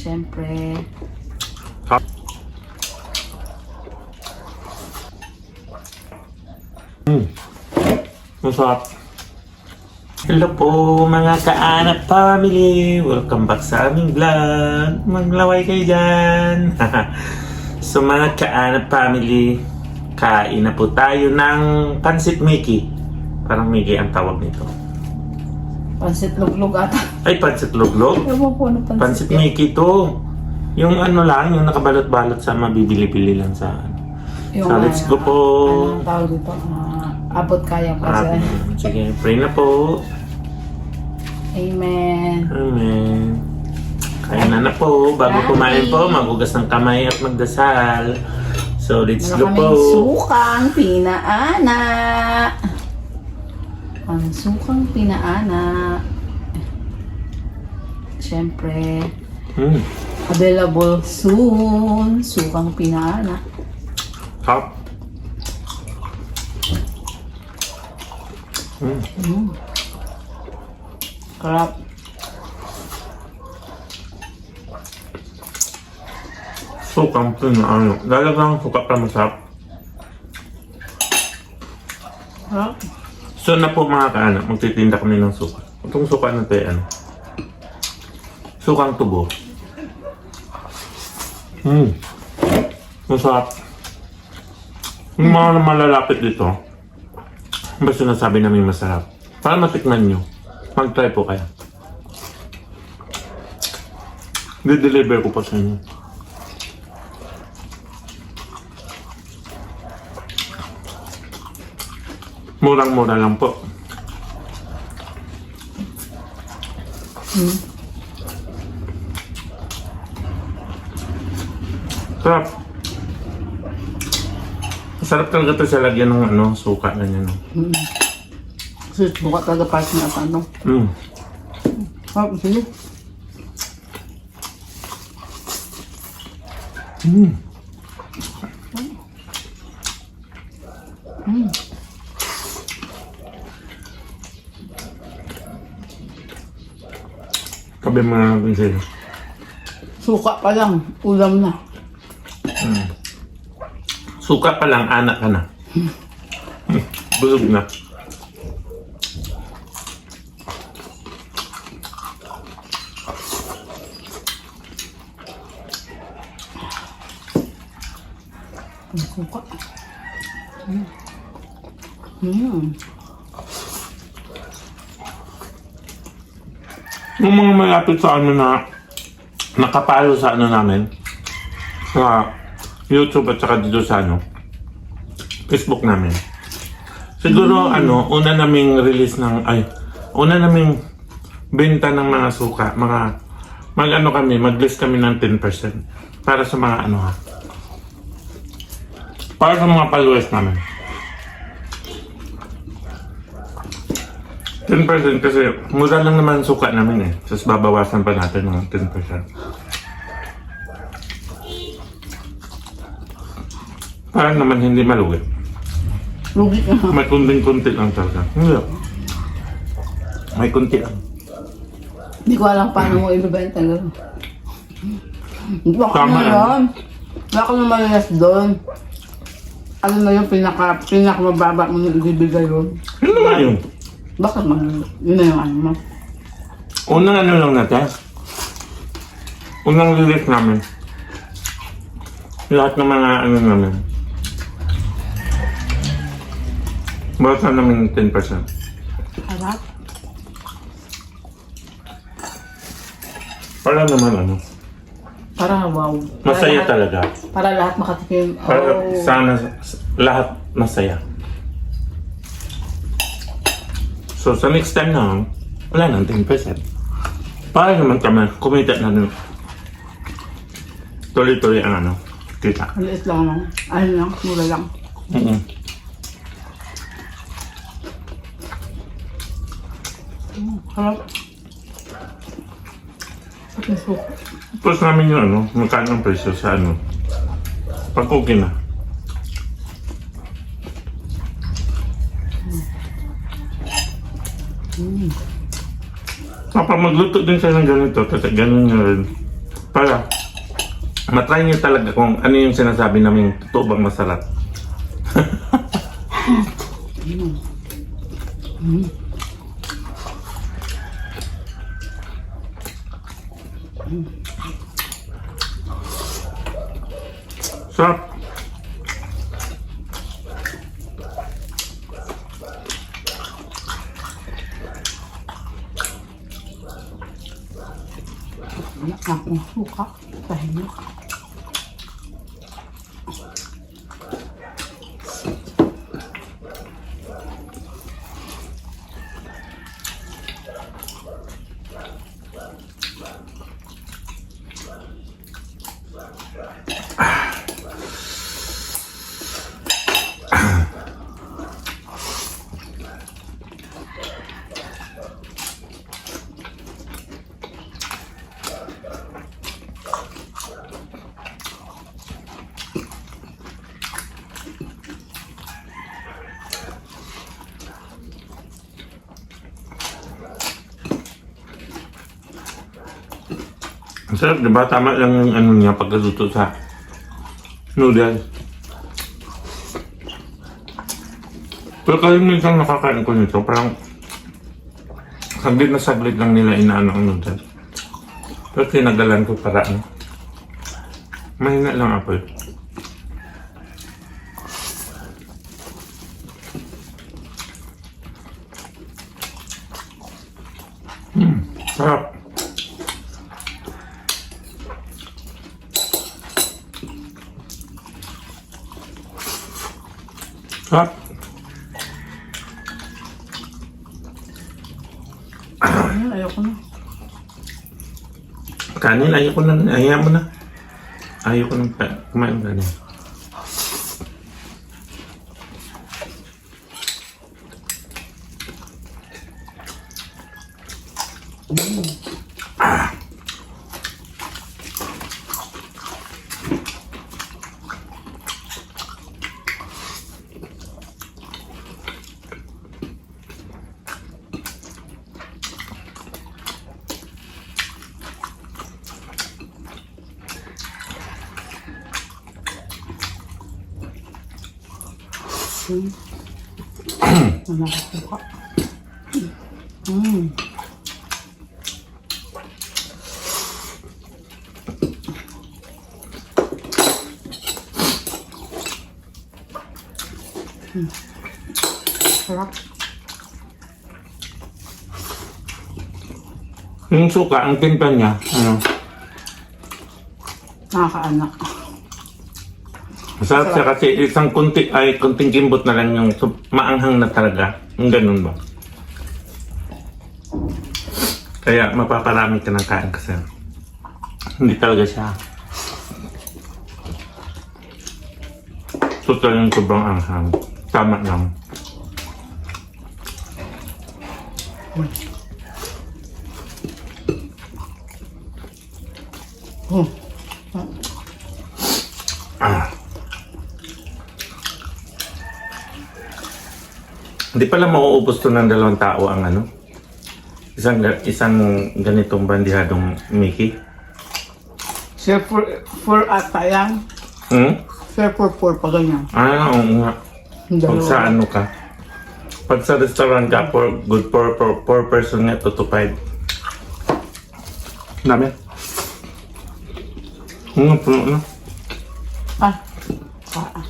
Siyempre. Masarap. Hello po mga Kaanap family! Welcome back sa aming vlog. Maglaway kayo dyan. So mga Kaanap family, kain na po tayo ng Pansit Mickey. Parang Mickey ang tawag nito. Pansit luglog ata. Ay, Pansit Luglog? Ewan ko ano Pansit Mickey to. Yung ano lang, yung nakabalot-balot sa mabibili-bili lang sa ano. Yung, So let's go po. Anong tawag dito? Abot kaya pa siya. Sige, pray na po. Amen. Amen. Kaya na po. Bago kumain po, magugas ng kamay at magdasal. So, let's go po. Sukang pinaana. Ang sukang pinaana. Siyempre. Available soon. Sukang pinaana. Top. Sarap. Sukang pinaano. Lalagang suka pa masarap. Sarap. So na po mga kaanak, magtitinda kami ng suka. Itong suka na ito ay ano? Sukang tubo. Masarap. Yung mga malalapit dito, ba sinasabi namin masarap? Para matikman nyo, mag-try po kayo. Di-deliver ko pa sa inyo. Murang-mura lang po. Sarap. Masarap talaga ito sa lagyan ng ano, suka ganyan. Kasi buka talaga part na ata, no? Sarap, sige. Kabi mo na natin sila. Suka pa lang, ulam na. Suka pa lang, anak ka na. Busog na. Ang suka. Yung mga malapit sa ano na nakapalo sa ano namin, sa YouTube at saka dito sa ano, Facebook namin. Siguro ano, una naming release ng, una naming benta ng mga suka, mag-ano kami, mag-list kami ng 10% para sa mga ano ha. Para sa mga followers namin. 10% kasi mura lang naman suka namin eh. Tapos babawasan pa natin ng 10%. Parang naman hindi malugi. Lugi ka. May kunting-kunti lang talaga. Hindi. May kunti lang. Hindi ko alam paano mo ibibenta gano'n. Baka Tama na yun. Baka na malalas doon. Ano na yung pinakamababa mo yung ibibigay yun. Yun naman yun. Bakit yun na yung ano mo? Unang ano lang natin. Unang release namin. Lahat ng mga ano namin. Bawasan namin 10%. Harap. Para naman ano. Para wow. Masaya talaga. Para lahat makatikim. Para sana lahat masaya. So sa next time na, wala nang 10%. Para naman kami, kumita na nun. Tuloy-tuloy ang ano, kita. Maliit lang lang. Ayun lang, mura lang. Harap. Pati suka. Tapos namin yung ano, magkano ang presyo sa ano, pag okay na. Kapag magluto din siya ng ganito, kasi ganun nga rin. Para matry nyo talaga kung ano yung sinasabi namin totoo bang masarap. Sarap. Wala akong suka. Pahinga. Ang sarap, diba? Tama lang yung ano niya pagkaluto sa noodles. Pero kalimitan nakakain ko nito, parang saglit lang nila inaano ang noodles. Pero tinagalan ko para ano. Mahina lang ako eh. Sarap. Sarap. Ayoko na. Kanin, ayoko na. Ayaw mo na. Ayoko na kumain kanin. Wala akong suka. Sarap. Yung suka, ang timpla niya, ano, Nakakaanak. masarap siya kasi isang kunting kimbot na lang yung maanghang na talaga. Yung ganun ba? Kaya mapaparami ka ng kain kasi hindi talaga siya total yung sobrang anghang. Tama lang. Hindi pala mauubos to ng 2 tao ang ano. Isang ganitong bandihadong Mickey. Sir, for ata yan. Sir, for pa ganyan. Ah, oo nga. Pag Dalawa. sa ano ka. Pag sa restaurant ka, good for person nga, 2 to 5. Dami. Puno na. Ah. Ah.